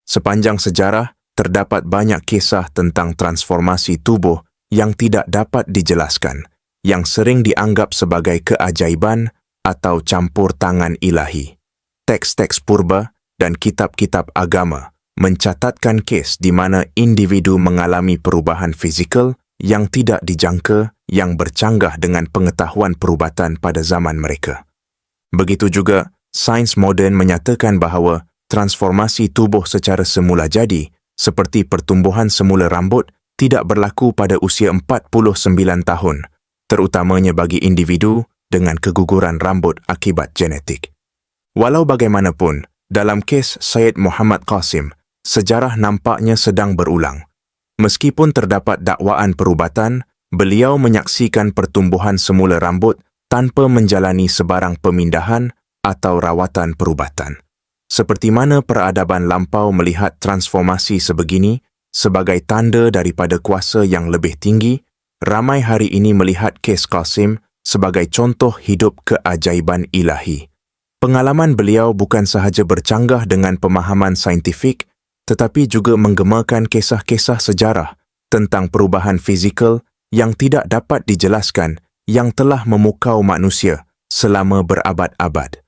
Sepanjang sejarah, terdapat banyak kisah tentang transformasi tubuh yang tidak dapat dijelaskan, yang sering dianggap sebagai keajaiban atau campur tangan ilahi. Teks-teks purba dan kitab-kitab agama mencatatkan kes di mana individu mengalami perubahan fizikal yang tidak dijangka yang bercanggah dengan pengetahuan perubatan pada zaman mereka. Begitu juga, sains moden menyatakan bahawa transformasi tubuh secara semula jadi, seperti pertumbuhan semula rambut, tidak berlaku pada usia 49 tahun, terutamanya bagi individu dengan keguguran rambut akibat genetik. Walau bagaimanapun, dalam kes Syed Muhammad Qasim, sejarah nampaknya sedang berulang. Meskipun terdapat dakwaan perubatan, beliau menyaksikan pertumbuhan semula rambut tanpa menjalani sebarang pemindahan atau rawatan perubatan. Seperti mana peradaban lampau melihat transformasi sebegini sebagai tanda daripada kuasa yang lebih tinggi, ramai hari ini melihat kes Qasim sebagai contoh hidup keajaiban ilahi. Pengalaman beliau bukan sahaja bercanggah dengan pemahaman saintifik, tetapi juga menggemakan kisah-kisah sejarah tentang perubahan fizikal yang tidak dapat dijelaskan yang telah memukau manusia selama berabad-abad.